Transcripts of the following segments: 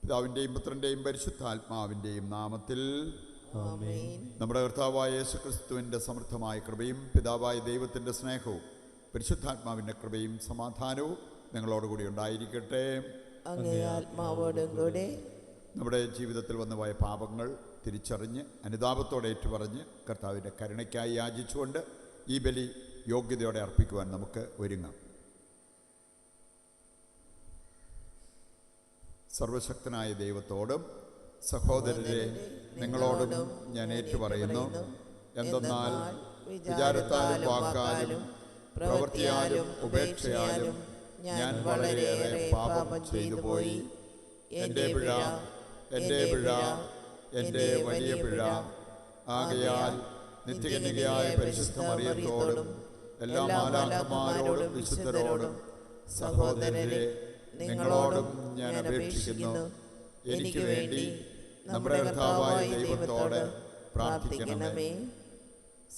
പിതാവിൻ്റെയും പുത്രൻ്റെയും പരിശുദ്ധാത്മാവിൻ്റെയും നാമത്തിൽ ആമേൻ. നമ്മുടെ കർത്താവായ യേശുക്രിസ്തുവിൻ്റെ സമൃദ്ധമായ കൃപയും പിതാവായ ദൈവത്തിൻ്റെ സ്നേഹവും പരിശുദ്ധാത്മാവിൻ്റെ കൃപയും സമാധാനവും നിങ്ങളോടുകൂടി ഉണ്ടായിരിക്കട്ടെ. അങ്ങേ ആത്മാവോടും കൂടെ. നമ്മുടെ ജീവിതത്തിൽ വന്നുപോയ പാപങ്ങൾ തിരിച്ചറിഞ്ഞ് അനുതാപത്തോടെ ഏറ്റുപറഞ്ഞ് കർത്താവിൻ്റെ കരുണയ്ക്കായി യാചിച്ചുകൊണ്ട് ഈ ബലി യോഗ്യതയോടെ അർപ്പിക്കുവാൻ നമുക്ക് ഒരുങ്ങാം. സർവശക്തനായ ദൈവത്തോടും സഹോദരരെ നിങ്ങളോടും ഞാൻ ഏറ്റുപറയുന്നു, എന്തെന്നാൽ വിചാരത്താലും വാക്കാലും പ്രവൃത്തിയാലും ഉപേക്ഷയാലും ഞാൻ വളരെയേറെ പാപം ചെയ്തു പോയി. എൻ്റെ പിഴ, എൻ്റെ പിഴ, എൻ്റെ വലിയ പിഴ. ആകയാൽ നിത്യകന്യകയായ പരിശുദ്ധ മറിയത്തോടും എല്ലാ മാലാഖമാരോടും വിശുദ്ധരോടും സഹോദരരെ നിങ്ങളോടും ഞാൻ അപേക്ഷിക്കുന്നു, എനിക്ക് വേണ്ടി നമ്മുടെ കർത്താവായ ദൈവത്തോട് പ്രാർത്ഥിക്കണമേ.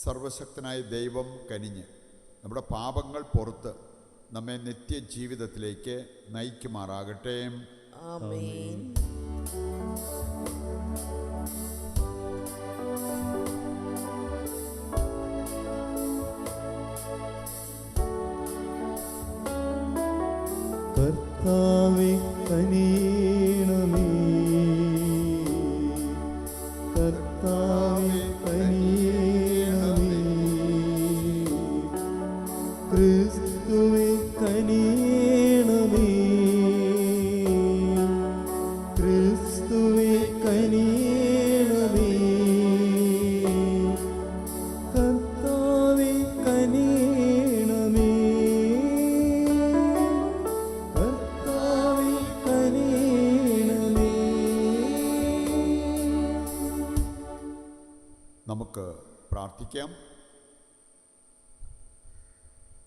സർവശക്തനായ ദൈവം കനിഞ്ഞ് നമ്മുടെ പാപങ്ങൾ പുറത്ത് നമ്മെ നിത്യജീവിതത്തിലേക്ക് നയിക്കുമാറാകട്ടെ. ആമേൻ. കർത്താവേ കനിയണമേ, കർത്താവേ കനിയണമേ, ക്രിസ്തുവേ കനിയണമേ, ക്രിസ്തുവേ കനിയണമേ, കർത്താവേ കനിയണമേ, കർത്താവേ കനിയണമേ. നമുക്ക് പ്രാർത്ഥിക്കാം.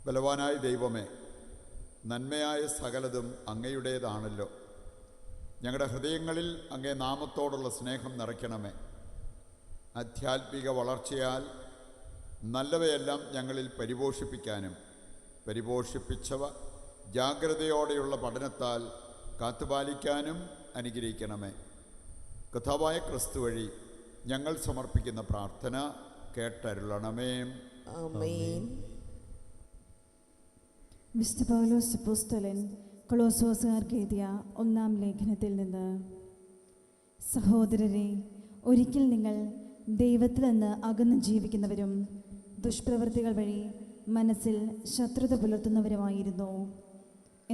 ബലവാനായ ദൈവമേ, നന്മയായ സകലതും അങ്ങയുടേതാണല്ലോ. ഞങ്ങളുടെ ഹൃദയങ്ങളിൽ അങ്ങേ നാമത്തോടുള്ള സ്നേഹം നിറയ്ക്കണമേ. ആധ്യാത്മിക വളർച്ചയാൽ നല്ലവയെല്ലാം ഞങ്ങളിൽ പരിപോഷിപ്പിക്കാനും പരിപോഷിപ്പിച്ചവ ജാഗ്രതയോടെയുള്ള പഠനത്താൽ കാത്തുപാലിക്കാനും അനുഗ്രഹിക്കണമേ. കർത്താവായ ക്രിസ്തു വഴി ഞങ്ങൾ സമർപ്പിക്കുന്ന പ്രാർത്ഥന കേട്ടരുളണമേ. ആമേൻ. വിശുദ്ധ പൗലോസ് അപ്പോസ്തലൻ കൊളോസ്യോസുകാർക്ക് എഴുതിയ 1-ാം ലേഖനത്തിൽ നിന്ന്, സഹോദരരെ, ഒരിക്കൽ നിങ്ങൾ ദൈവത്തിൽ നിന്ന് അകന്ന് ജീവിക്കുന്നവരും ദുഷ്പ്രവൃത്തികൾ വഴി മനസ്സിൽ ശത്രുത പുലർത്തുന്നവരുമായിരുന്നു.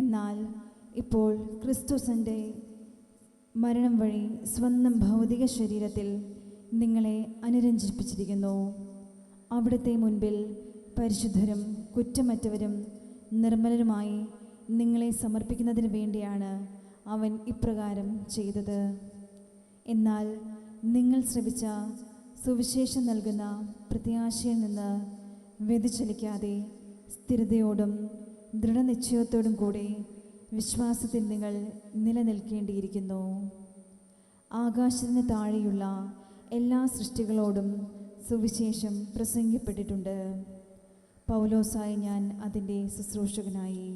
എന്നാൽ ഇപ്പോൾ ക്രിസ്തുവിൻ്റെ മരണം വഴി സ്വന്തം ഭൗതിക ശരീരത്തിൽ നിങ്ങളെ അനുരഞ്ജിപ്പിച്ചിരിക്കുന്നു. അവിടുത്തെ മുൻപിൽ പരിശുദ്ധരും കുറ്റമറ്റവരും നിർമ്മലരുമായി നിങ്ങളെ സമർപ്പിക്കുന്നതിന് വേണ്ടിയാണ് അവൻ ഇപ്രകാരം ചെയ്തത്. എന്നാൽ നിങ്ങൾ ശ്രവിച്ച സുവിശേഷം നൽകുന്ന പ്രത്യാശയിൽ നിന്ന് വ്യതിചലിക്കാതെ സ്ഥിരതയോടും ദൃഢനിശ്ചയത്തോടും കൂടി വിശ്വാസത്തിൽ നിങ്ങൾ നിലനിൽക്കേണ്ടിയിരിക്കുന്നു. ആകാശത്തിന് താഴെയുള്ള എല്ലാ സൃഷ്ടികളോടും സുവിശേഷം പ്രസംഗിക്കപ്പെട്ടിട്ടുണ്ട്. പൗലോസായി ഞാൻ അതിൻ്റെ ശുശ്രൂഷകനായി.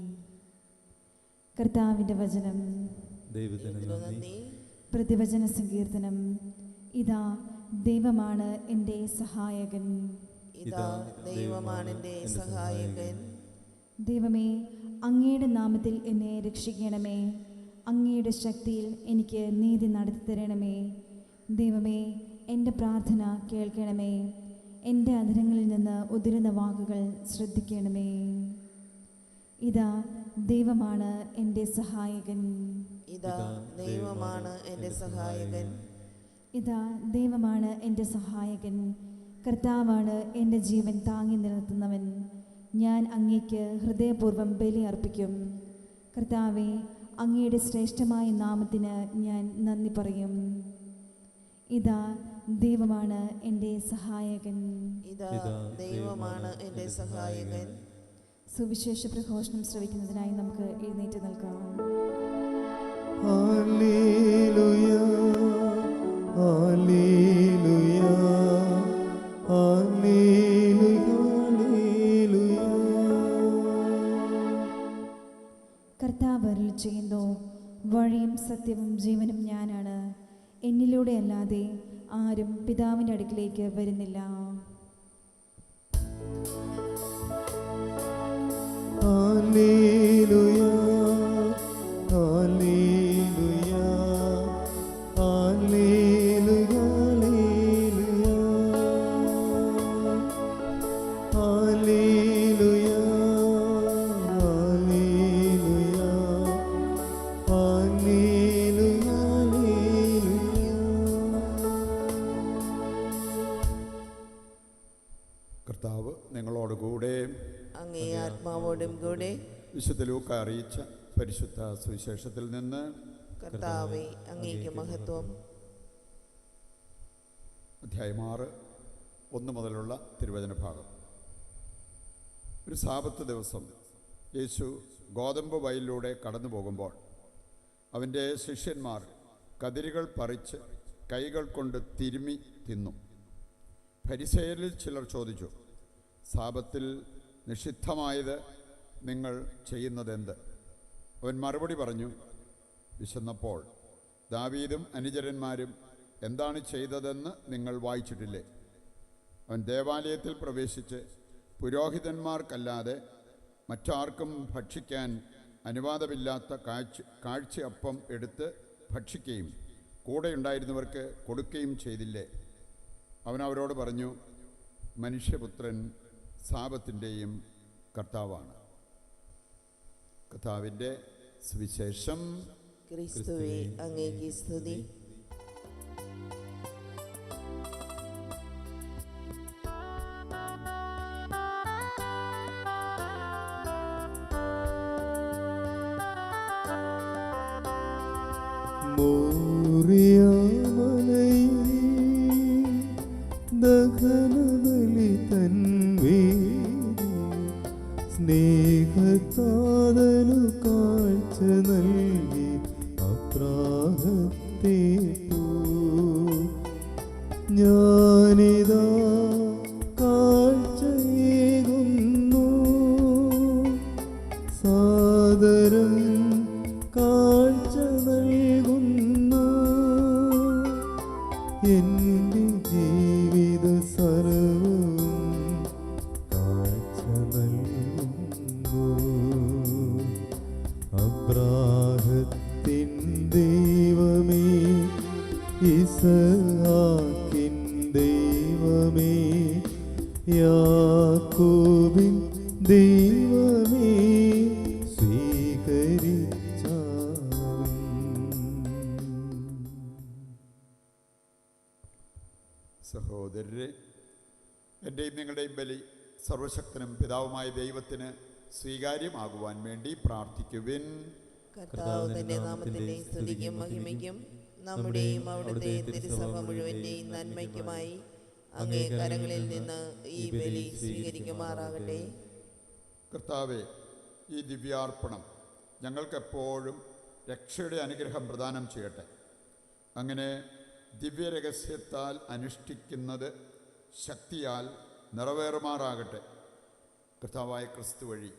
കർത്താവിൻ്റെ വചനം. ദൈവത്തിന് നന്ദി. പ്രതിവചന സങ്കീർത്തനം. ഇതാ ദൈവമാണ് എൻ്റെ സഹായകൻ, ഇതാ ദൈവമാണ് എൻ്റെ സഹായകൻ. ദൈവമേ, അങ്ങയുടെ നാമത്തിൽ എന്നെ രക്ഷിക്കണമേ. അങ്ങയുടെ ശക്തിയിൽ എനിക്ക് നീതി നടത്തി തരണമേ. ദൈവമേ, എൻ്റെ പ്രാർത്ഥന കേൾക്കണമേ. എൻ്റെ അധരങ്ങളിൽ നിന്ന് ഉതിരുന്ന വാക്കുകൾ ശ്രദ്ധിക്കണമേ. ഇതാ ദൈവമാണ് എൻ്റെ സഹായകൻ, ഇതാ ദൈവമാണ് എൻ്റെ സഹായകൻ. ഇതാ ദൈവമാണ് എൻ്റെ സഹായകൻ. കർത്താവാണ് എൻ്റെ ജീവൻ താങ്ങി നിർത്തുന്നവൻ. ഞാൻ അങ്ങേക്ക് ഹൃദയപൂർവ്വം ബലി അർപ്പിക്കും. കർത്താവെ, അങ്ങയുടെ ശ്രേഷ്ഠമായ നാമത്തിന് ഞാൻ നന്ദി പറയും. ഇതാ ദൈവമാണ് എൻ്റെ സഹായകൻ, ഇതാ ദൈവമാണ് എൻ്റെ സഹായകൻ. സുവിശേഷ പ്രഘോഷണം ശ്രവിക്കുന്നതിനായി നമുക്ക് എഴുന്നേറ്റ് നിൽക്കാം. Hallelujah, hallelujah, hallelujah, hallelujah. കർത്താവ് അരുളിച്ചെയ്യുന്നു, വഴിയും സത്യവും വചനവും ജീവനും ഞാനാണ്. എന്നിലൂടെ അല്ലാതെ ആരും പിതാവിൻ്റെ അടുക്കിലേക്ക് വരുന്നില്ല. Hallelujah, hallelujah, hallelujah, hallelujah, hallelujah, hallelujah, hallelujah, hallelujah. കർത്താവ് നിങ്ങളോടുകൂടെ അങ്ങേ ആത്മാവോടും കൂടെ. വിശുദ്ധ ലൂക്ക അറിയിച്ച പരിശുദ്ധ സുവിശേഷത്തിൽ നിന്ന്. കർത്താവേ, അങ്ങേക്ക് മഹത്വം. അധ്യായം 6 1 മുതലുള്ള തിരുവചന ഭാഗം. ഒരു സാബത്ത് ദിവസം യേശു ഗോതമ്പ് വയലിലൂടെ കടന്നു പോകുമ്പോൾ അവൻ്റെ ശിഷ്യന്മാർ കതിരുകൾ പറിച്ച് കൈകൾ കൊണ്ട് തിരുമ്മി തിന്നു. ഫരിസേയരിൽ ചിലർ ചോദിച്ചു, സാബത്തിൽ നിഷിദ്ധമായത് നിങ്ങൾ ചെയ്യുന്നതെന്ത്? അവൻ മറുപടി പറഞ്ഞു, വിശന്നപ്പോൾ ദാവീദും അനുചരന്മാരും എന്താണ് ചെയ്തതെന്ന് നിങ്ങൾ വായിച്ചിട്ടില്ലേ? അവൻ ദേവാലയത്തിൽ പ്രവേശിച്ച് പുരോഹിതന്മാർക്കല്ലാതെ മറ്റാർക്കും ഭക്ഷിക്കാൻ അനുവാദമില്ലാത്ത കാഴ്ചയപ്പം എടുത്ത് ഭക്ഷിക്കുകയും കൂടെയുണ്ടായിരുന്നവർക്ക് കൊടുക്കുകയും ചെയ്തില്ലേ? അവൻ അവരോട് പറഞ്ഞു, മനുഷ്യപുത്രൻ സാബത്തിൻ്റെയും കർത്താവാണ്. കർത്താവിൻ്റെ സുവിശേഷം. ക്രിസ്തുവേ, അങ്ങേക്ക് സ്തുതി. മോറിയാമലയിൽ ദഹനബലി തൻ വേദി സ്നേഹത്താതനു കാഴ്ച നൽകി അപ്രാഹത്തേറ്റു. ഞാനിതാ കാഴ്ചയേകുന്നു, സാദരം കാഴ്ച നൽകുന്നു. എൻ്റെ ജീവിത സർവ്വവും കാഴ്ച നൽകുന്നു. അബ്രാഹത്തിൻ ദൈവമേ, ഇസ്ഹാക്കിൻ ദൈവമേ, യാക്കോബിൻ ദൈവമേ, സഹോദരരെ, എൻ്റെയും നിങ്ങളുടെയും ബലി സർവശക്തനും പിതാവുമായ ദൈവത്തിന് സ്വീകാര്യമാകുവാൻ വേണ്ടി പ്രാർത്ഥിക്കുവിൻ. കർത്താവ് തന്റെ നാമത്തിന്റെ സ്തുതിക്കും മഹിമയ്ക്കും നമ്മുടെയും അവിടുത്തെ തിരുസഭ മുഴുവന്റെയും നന്മയ്ക്കുമായി അങ്ങേ കരങ്ങളിൽ നിന്ന് ഈ ബലി സ്വീകരിക്കുമാറാകട്ടെ. കർത്താവെ, ഈ ദിവ്യാർപ്പണം ഞങ്ങൾക്കെപ്പോഴും രക്ഷയുടെ അനുഗ്രഹം പ്രദാനം ചെയ്യട്ടെ. അങ്ങനെ ദിവ്യരഹസ്യത്താൽ അനുഷ്ഠിക്കുന്നത് ശക്തിയാൽ നിറവേറുമാറാകട്ടെ. കർത്താവായ ക്രിസ്തു വഴി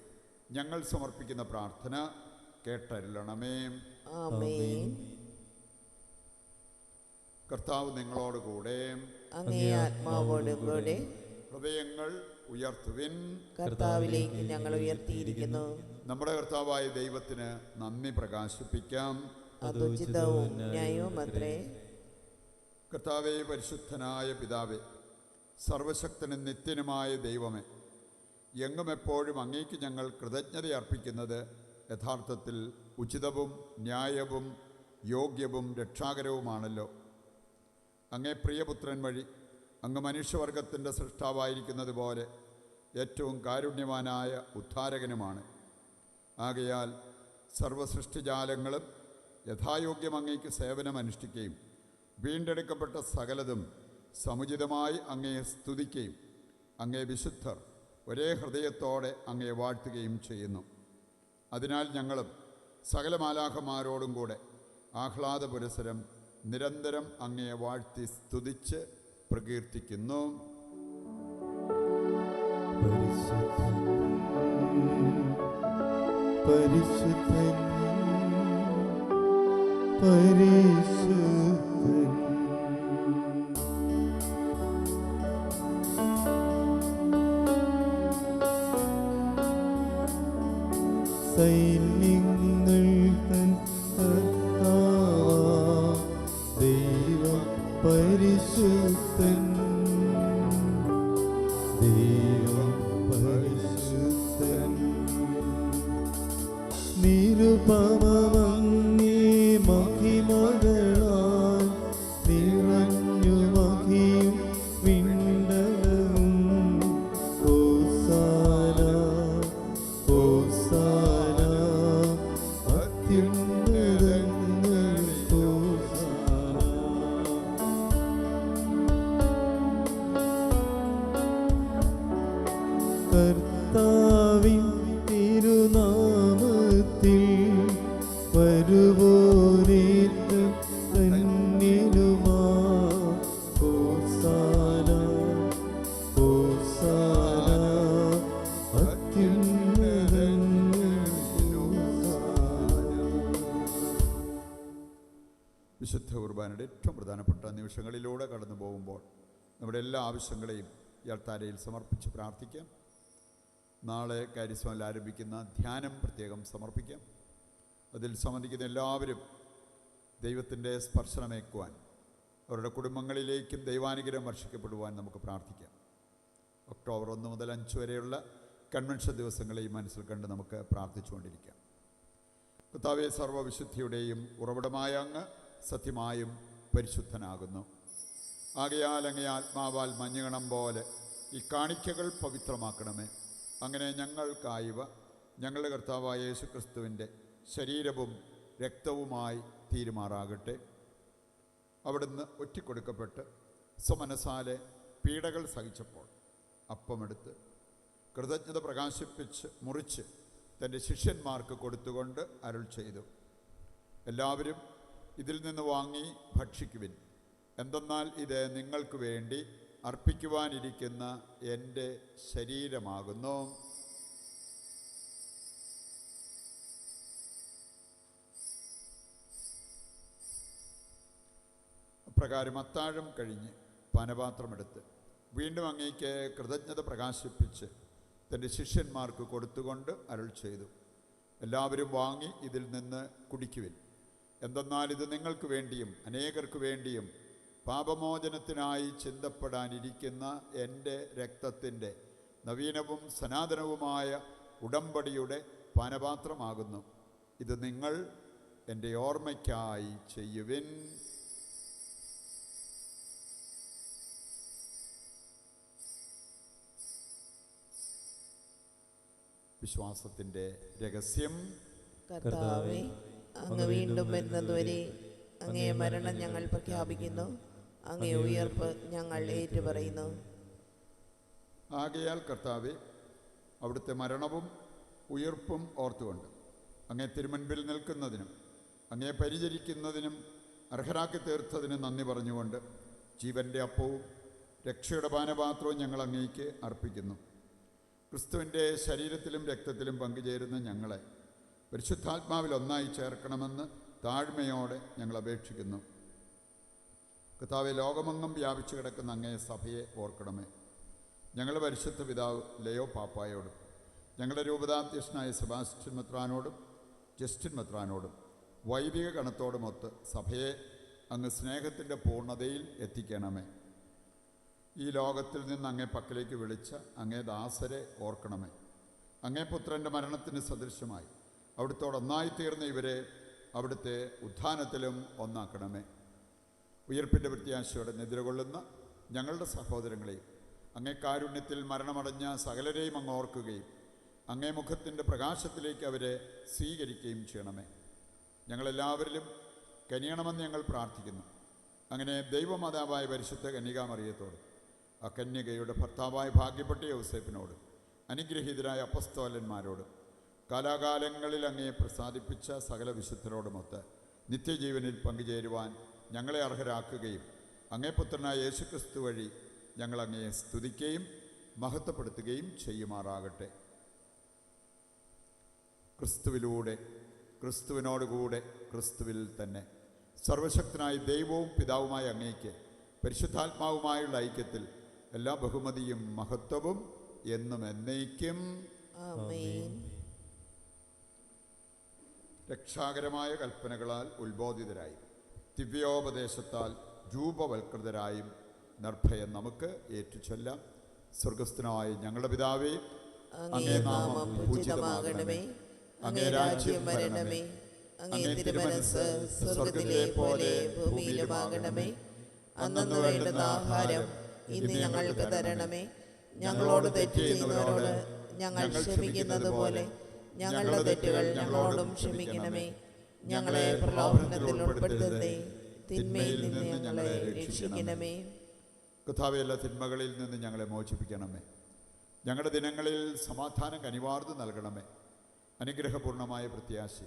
ഞങ്ങൾ സമർപ്പിക്കുന്ന പ്രാർത്ഥന കേട്ടരുളണമേ. ആമേൻ. കർത്താവ് നിങ്ങളോടുകൂടെ. അങ്ങേ ആത്മാവോടും കൂടെ. ഹൃദയങ്ങൾ ഉയർത്തുവിൻ. കർത്താവിലേക്ക് ഞങ്ങൾ ഉയർത്തിയിരിക്കുന്നു. നമ്മുടെ കർത്താവായ ദൈവത്തിന് നന്ദി പ്രകാശിപ്പിക്കാം. അത് ഉചിതവും ന്യായവും അത്രേ. കർത്താവേ, പരിശുദ്ധനായ പിതാവേ, സർവശക്തനും നിത്യനുമായ ദൈവമേ, എങ്ങും എപ്പോഴും അങ്ങേക്ക് ഞങ്ങൾ കൃതജ്ഞത അർപ്പിക്കുന്നത് യഥാർത്ഥത്തിൽ ഉചിതവും ന്യായവും യോഗ്യവും രക്ഷാകരവുമാണല്ലോ. അങ്ങേ പ്രിയപുത്രൻ വഴി അങ്ങ് മനുഷ്യവർഗത്തിൻ്റെ സൃഷ്ടാവായിരിക്കുന്നത് പോലെ ഏറ്റവും കാരുണ്യവാനായ ഉദ്ധാരകനുമാണ്. ആകയാൽ സർവസൃഷ്ടിജാലങ്ങളും യഥായോഗ്യം അങ്ങേക്ക് സേവനമനുഷ്ഠിക്കുകയും വീണ്ടെടുക്കപ്പെട്ട സകലതും സമുചിതമായി അങ്ങയെ സ്തുതിക്കുകയും അങ്ങേ വിശുദ്ധർ ഒരേ ഹൃദയത്തോടെ അങ്ങയെ വാഴ്ത്തുകയും ചെയ്യുന്നു. അതിനാൽ ഞങ്ങളും സകല മാലാഖമാരോടും കൂടെ ആഹ്ലാദപുരസരം നിരന്തരം അങ്ങയെ വാഴ്ത്തി സ്തുതിച്ച് പ്രകീർത്തിക്കുന്നു. പരിശുദ്ധൻ, പരിശുദ്ധൻ, പരിശുദ്ധൻ. സൈന്യങ്ങൾ തൻ കർത്താവാം ദൈവം പരിശുദ്ധൻ. ദൈവം പരിശുദ്ധൻ. നിരുപമമങ്ങേ മഹിമകളാൽ നിറഞ്ഞു മഹിയും വിണ്ടലവും. ഹോസാന ഹോസാന അത്യുന്നതങ്ങളിൽ ഹോസാന. കർത്താവിൻ തിരുനാമത്തിൽ വരുവോരേറ്റം ധന്യനുമാ. ഹോസാന ഹോസാന അത്യുന്നതങ്ങളിൽ ഹോസാന. വിശുദ്ധ കുർബാനയുടെ ഏറ്റവും പ്രധാനപ്പെട്ട നിമിഷങ്ങളിലൂടെ കടന്നു പോകുമ്പോൾ നമ്മുടെ എല്ലാ ആവശ്യങ്ങളെയും ഈ അൾത്താരയിൽ സമർപ്പിച്ച് പ്രാർത്ഥിക്കാം. നാളെ കാരിസ്മയിൽ ആരംഭിക്കുന്ന ധ്യാനം പ്രത്യേകം സമർപ്പിക്കാം. അതിൽ സംബന്ധിക്കുന്ന എല്ലാവരും ദൈവത്തിൻ്റെ സ്പർശനമേക്കുവാൻ, അവരുടെ കുടുംബങ്ങളിലേക്കും ദൈവാനുഗ്രഹം വർഷിക്കപ്പെടുവാൻ നമുക്ക് പ്രാർത്ഥിക്കാം. ഒക്ടോബർ 1 മുതൽ 5 വരെയുള്ള കൺവെൻഷൻ ദിവസങ്ങളെയും മനസ്സിൽ കണ്ട് നമുക്ക് പ്രാർത്ഥിച്ചുകൊണ്ടിരിക്കാം. കർത്താവേ, സർവ്വവിശുദ്ധിയുടെയും ഉറവിടമായ അങ്ങ് സത്യമായും പരിശുദ്ധനാകുന്നു. ആകയാൽ അങ്ങേ ആത്മാവാൽ മഞ്ഞുകണം പോലെ ഈ കാണിക്കകൾ പവിത്രമാക്കണമേ. അങ്ങനെ ഞങ്ങൾക്കായവ ഞങ്ങളുടെ കർത്താവായ യേശുക്രിസ്തുവിൻ്റെ ശരീരവും രക്തവുമായി തീരുമാറാകട്ടെ. അവിടുന്ന് ഒറ്റിക്കൊടുക്കപ്പെട്ട് സ്വമനസാലെ പീഡകൾ സഹിച്ചപ്പോൾ അപ്പമെടുത്ത് കൃതജ്ഞത പ്രകാശിപ്പിച്ച് മുറിച്ച് തൻ്റെ ശിഷ്യന്മാർക്ക് കൊടുത്തുകൊണ്ട് അരുൾ ചെയ്തു, എല്ലാവരും ഇതിൽ നിന്ന് വാങ്ങി ഭക്ഷിക്കുവിൻ. എന്തെന്നാൽ ഇത് നിങ്ങൾക്ക് വേണ്ടി അർപ്പിക്കുവാനിരിക്കുന്ന എൻ്റെ ശരീരമാകുന്നു. അപ്രകാരം അത്താഴം കഴിഞ്ഞ് പാനപാത്രമെടുത്ത് വീണ്ടും അങ്ങേക്ക് കൃതജ്ഞത പ്രകാശിപ്പിച്ച് തൻ്റെ ശിഷ്യന്മാർക്ക് കൊടുത്തുകൊണ്ട് അരുൾ ചെയ്തു, എല്ലാവരും വാങ്ങി ഇതിൽ നിന്ന് കുടിക്കുവിൻ. എന്തെന്നാൽ ഇത് നിങ്ങൾക്ക് വേണ്ടിയും അനേകർക്ക് വേണ്ടിയും പാപമോചനത്തിനായി ചിന്തപ്പെടാനിരിക്കുന്ന എൻ്റെ രക്തത്തിൻ്റെ നവീനവും സനാതനവുമായ ഉടമ്പടിയുടെ പാനപാത്രമാകുന്നു. ഇത് നിങ്ങൾ എൻ്റെ ഓർമ്മയ്ക്കായി ചെയ്യുവിൻ. വിശ്വാസത്തിൻ്റെ രഹസ്യം. കർത്താവേ, അങ്ങ് വീണ്ടും വരുന്നതുവരെ അങ്ങേ മരണം ഞങ്ങൾ പ്രഖ്യാപിക്കുന്നു, അങ്ങേ ഉയർപ്പ് ഞങ്ങൾ ഏറ്റുപറയുന്നു. ആകയാൽ കർത്താവേ, അവിടുത്തെ മരണവും ഉയർപ്പും ഓർത്തുകൊണ്ട് അങ്ങേ തിരുമുൻപിൽ നിൽക്കുന്നതിനും അങ്ങേ പരിചരിക്കുന്നതിനും അർഹരാക്കി തീർത്തതിനും നന്ദി പറഞ്ഞുകൊണ്ട് ജീവൻ്റെ അപ്പവും രക്ഷയുടെ പാനപാത്രവും ഞങ്ങൾ അങ്ങേക്ക് അർപ്പിക്കുന്നു. ക്രിസ്തുവിൻ്റെ ശരീരത്തിലും രക്തത്തിലും പങ്കുചേരുന്ന ഞങ്ങളെ പരിശുദ്ധാത്മാവിൽ ഒന്നായി ചേർക്കണമെന്ന് താഴ്മയോടെ ഞങ്ങൾ അപേക്ഷിക്കുന്നു. കർത്താവെ, ലോകമെങ്ങും വ്യാപിച്ചു കിടക്കുന്ന അങ്ങേ സഭയെ ഓർക്കണമേ. ഞങ്ങളുടെ പരിശുദ്ധ പിതാവ് ലയോ പാപ്പായോടും ഞങ്ങളുടെ രൂപതാധ്യക്ഷനായ സെബാസ്റ്റ്യൻ മെത്രാനോടും ജസ്റ്റിൻ മെത്രാനോടും വൈദിക ഗണത്തോടുമൊത്ത് സഭയെ അങ്ങ് സ്നേഹത്തിൻ്റെ പൂർണ്ണതയിൽ എത്തിക്കണമേ. ഈ ലോകത്തിൽ നിന്ന് അങ്ങേ പക്കലേക്ക് വിളിച്ച അങ്ങേ ദാസരെ ഓർക്കണമേ. അങ്ങേ പുത്രൻ്റെ മരണത്തിന് സദൃശമായി അവിടുത്തോടൊന്നായിത്തീർന്ന ഇവരെ അവിടുത്തെ ഉത്ഥാനത്തിലും ഒന്നാക്കണമേ. ഉയർപ്പിൻ്റെ പ്രത്യാശയോടെ നിദ്രകൊള്ളുന്ന ഞങ്ങളുടെ സഹോദരങ്ങളെയും അങ്ങേ കാരുണ്യത്തിൽ മരണമടഞ്ഞ സകലരെയും അങ്ങ് ഓർക്കുകയും അങ്ങേ മുഖത്തിൻ്റെ പ്രകാശത്തിലേക്ക് അവരെ സ്വീകരിക്കുകയും ചെയ്യണമേ. ഞങ്ങളെല്ലാവരിലും കനിയണമെന്ന് ഞങ്ങൾ പ്രാർത്ഥിക്കുന്നു. അങ്ങനെ ദൈവമാതാവായ പരിശുദ്ധ കന്യകാമറിയത്തോട് ആ കന്യകയുടെ ഭർത്താവായ ഭാഗ്യപ്പെട്ട യൗസേപ്പിനോട് അനുഗ്രഹീതരായ അപ്പസ്തോലന്മാരോടും കാലാകാലങ്ങളിൽ അങ്ങയെ പ്രസാദിപ്പിച്ച സകല വിശുദ്ധരോടുമൊത്ത് നിത്യജീവനിൽ പങ്കുചേരുവാൻ ഞങ്ങളെ അർഹരാക്കുകയും അങ്ങേ പുത്രനായ യേശുക്രിസ്തു വഴി ഞങ്ങൾ അങ്ങയെ സ്തുതിക്കുകയും മഹത്വപ്പെടുത്തുകയും ചെയ്യുമാറാകട്ടെ. ക്രിസ്തുവിലൂടെ, ക്രിസ്തുവിനോടുകൂടെ, ക്രിസ്തുവിൽ തന്നെ സർവശക്തനായ ദൈവവും പിതാവുമായ അങ്ങേക്ക് പരിശുദ്ധാത്മാവുമായുള്ള ഐക്യത്തിൽ എല്ലാ ബഹുമതിയും മഹത്വവും എന്നും എന്നേക്കും ആമേൻ. രക്ഷാകരമായ കൽപ്പനകളാൽ ഉത്ബോധിതരായി ദിവ്യോപദേശത്താൽ രൂപവൽകൃതരായും നിർഭയം നമുക്ക് ഏറ്റുചൊല്ലാം. സ്വർഗസ്ഥനായ ഞങ്ങളുടെ പിതാവേ, അങ്ങേ നാമം പൂജിതമാകണമേ. അങ്ങേ രാജ്യം വരണമേ. അങ്ങേ തിരുമനസ്സ് സ്വർഗത്തിലെ പോലെ ഭൂമിയിലുമാകണമേ. അന്നന്ന് വേണ്ടുന്ന ആഹാരം ഇന്ന് ഞങ്ങൾക്ക് തരണമേ. ഞങ്ങളോട് തെറ്റ് ചെയ്യുന്നവരോട് ഞങ്ങൾ ക്ഷമിക്കുന്നത് പോലെ ഞങ്ങളുടെ തെറ്റുകൾ ഞങ്ങളോടും ക്ഷമിക്കണമേ. ഞങ്ങളെ പ്രലോഭനത്തിൽ ഉൾപ്പെടുത്തരുതേ, തിന്മയിൽ നിന്ന് ഞങ്ങളെ രക്ഷിക്കണമേ. കർത്താവേ, എല്ലാ തിന്മകളിൽ നിന്ന് ഞങ്ങളെ മോചിപ്പിക്കണമേ. ഞങ്ങളുടെ ദിനങ്ങളിൽ സമാധാനം കനിവാർന്നു നൽകണമേ. അനുഗ്രഹപൂർണമായ പ്രത്യാശ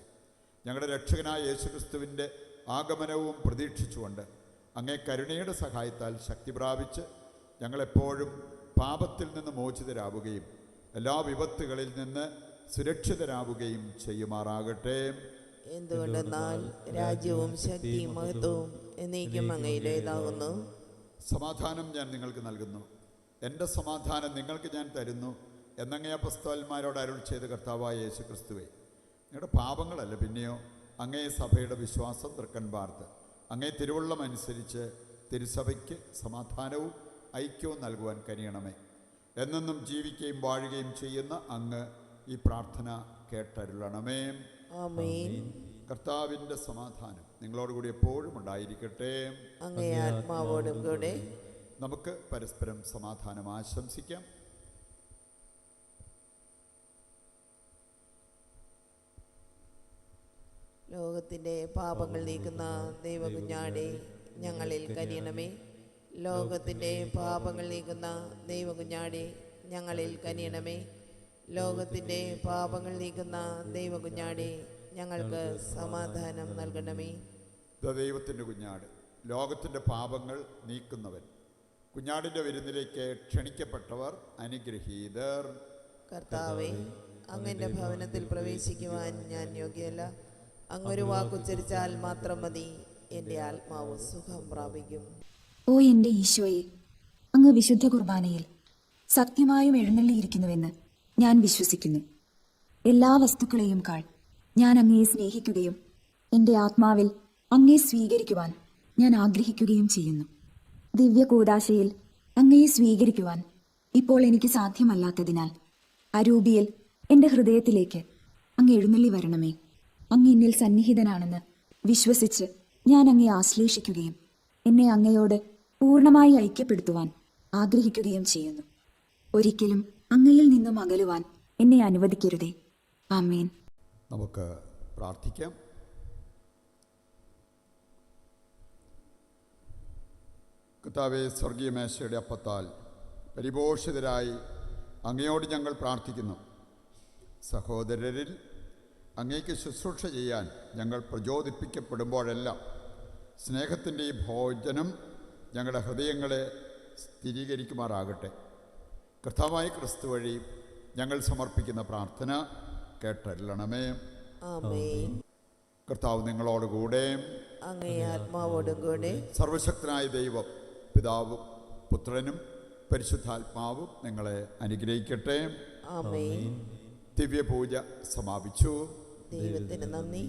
ഞങ്ങളുടെ രക്ഷകനായ യേശുക്രിസ്തുവിൻ്റെ ആഗമനവും പ്രതീക്ഷിച്ചുകൊണ്ട് അങ്ങേ കരുണയുടെ സഹായത്താൽ ശക്തി പ്രാപിച്ച് ഞങ്ങളെപ്പോഴും പാപത്തിൽ നിന്ന് മോചിതരാവുകയും എല്ലാ വിപത്തുകളിൽ നിന്ന് സുരക്ഷിതരാവുകയും ചെയ്യുമാറാകട്ടെ. എന്തുകൊണ്ടെന്നാൽ രാജ്യവും ശക്തിയും മഹത്വവും എന്നേക്കും അങ്ങയിലേതാകുന്നു. സമാധാനം ഞാൻ നിങ്ങൾക്ക് നൽകുന്നു, എൻ്റെ സമാധാനം നിങ്ങൾക്ക് ഞാൻ തരുന്നു എന്നങ്ങേ അപ്പോസ്തലന്മാരോട് അരുൾ ചെയ്ത കർത്താവായ യേശു ക്രിസ്തുവേ, നിങ്ങളുടെ പാപങ്ങളല്ല പിന്നെയോ അങ്ങേ സഭയുടെ വിശ്വാസം തൃക്കൺ പാർത്ത് അങ്ങേ തിരുവുള്ളം അനുസരിച്ച് തിരുസഭയ്ക്ക് സമാധാനവും ഐക്യവും നൽകുവാൻ കനിയണമേ. എന്നെന്നും ജീവിക്കുകയും വാഴുകയും ചെയ്യുന്ന അങ്ങ് ഈ പ്രാർത്ഥന കേട്ടരുളണമേ. ആമേൻ. കർത്താവിൻ്റെ സമാധാനം നിങ്ങളോടുകൂടി എപ്പോഴും ഉണ്ടായിരിക്കട്ടെ. അങ്ങേ ആത്മാവോടും കൂടെ. നമുക്ക് പരസ്പരം സമാധാനം ആശംസിക്കാം. ലോകത്തിൻ്റെ പാപങ്ങൾ നീക്കുന്ന ദൈവകുഞ്ഞാടെ ഞങ്ങളിൽ കനിയണമേ. ലോകത്തിൻ്റെ പാപങ്ങൾ നീക്കുന്ന ദൈവകുഞ്ഞാടെ ഞങ്ങളിൽ കനിയണമേ. ലോകത്തിൻ്റെ പാപങ്ങൾ നീക്കുന്ന ദൈവകുഞ്ഞാടെ ഞങ്ങൾക്ക് സമാധാനം നൽകണമേ. ദൈവത്തിൻ്റെ കുഞ്ഞാട്, ലോകത്തിൻ്റെ പാപങ്ങൾ നീക്കുന്നവൻ, കുഞ്ഞാടിൻ്റെ വിരുന്നിലേക്ക് ക്ഷണിക്കപ്പെട്ടവർ അനുഗ്രഹീതർ. കർത്താവേ, അങ്ങൻ്റെ ഭവനത്തിൽ പ്രവേശിക്കുവാൻ ഞാൻ യോഗ്യല്ല. അങ്ങൊരു വാക്കുച്ചരിച്ചാൽ മാത്രം മതി, എൻ്റെ ആത്മാവ് സുഖം പ്രാപിക്കും. ഓ എൻ്റെ ഈശോയെ, അങ്ങ് വിശുദ്ധ കുർബാനയിൽ സത്യമായും എഴുന്നള്ളിയിരിക്കുന്നുവെന്ന് ഞാൻ വിശ്വസിക്കുന്നു. എല്ലാ വസ്തുക്കളെയും കാൾ ഞാൻ അങ്ങയെ സ്നേഹിക്കുകയും എൻ്റെ ആത്മാവിൽ അങ്ങയെ സ്വീകരിക്കുവാൻ ഞാൻ ആഗ്രഹിക്കുകയും ചെയ്യുന്നു. ദിവ്യ കൂദാശയിൽ അങ്ങയെ സ്വീകരിക്കുവാൻ ഇപ്പോൾ എനിക്ക് സാധ്യമല്ലാത്തതിനാൽ അരൂപിയിൽ എൻ്റെ ഹൃദയത്തിലേക്ക് അങ്ങ് എഴുന്നള്ളി വരണമേ. അങ്ങ് എന്നിൽ സന്നിഹിതനാണെന്ന് വിശ്വസിച്ച് ഞാൻ അങ്ങയെ ആശ്ലേഷിക്കുകയും എന്നെ അങ്ങയോട് പൂർണ്ണമായി ഐക്യപ്പെടുത്തുവാൻ ആഗ്രഹിക്കുകയും ചെയ്യുന്നു. ഒരിക്കലും അങ്ങയിൽ നിന്നും അകലുവാൻ എന്നെ അനുവദിക്കരുതേ. ആമേൻ. നമുക്ക് പ്രാർത്ഥിക്കാം. കർത്താവേ, സ്വർഗീയ മേശയുടെ അപ്പത്താൽ പരിപോഷിതരായി അങ്ങയോട് ഞങ്ങൾ പ്രാർത്ഥിക്കുന്നു. സഹോദരരിൽ അങ്ങേക്ക് ശുശ്രൂഷ ചെയ്യാൻ ഞങ്ങൾ പ്രചോദിപ്പിക്കപ്പെടുമ്പോഴെല്ലാം സ്നേഹത്തിൻ്റെ ഈ ഭോജനം ഞങ്ങളുടെ ഹൃദയങ്ങളെ സ്ഥിരീകരിക്കുമാറാകട്ടെ. കർത്താവായ ക്രിസ്തു വഴി ഞങ്ങൾ സമർപ്പിക്കുന്ന പ്രാർത്ഥന കേട്ടരുളണമേ. ആമേൻ. കർത്താവ് നിങ്ങളോടുകൂടെ. അങ്ങേ ആത്മാവോടും കൂടെ. സർവശക്തനായ ദൈവം പിതാവും പുത്രനും പരിശുദ്ധാത്മാവും നിങ്ങളെ അനുഗ്രഹിക്കട്ടെ. ആമേൻ. ദിവ്യപൂജ സമാപിച്ചു. ദൈവത്തിന് നന്ദി.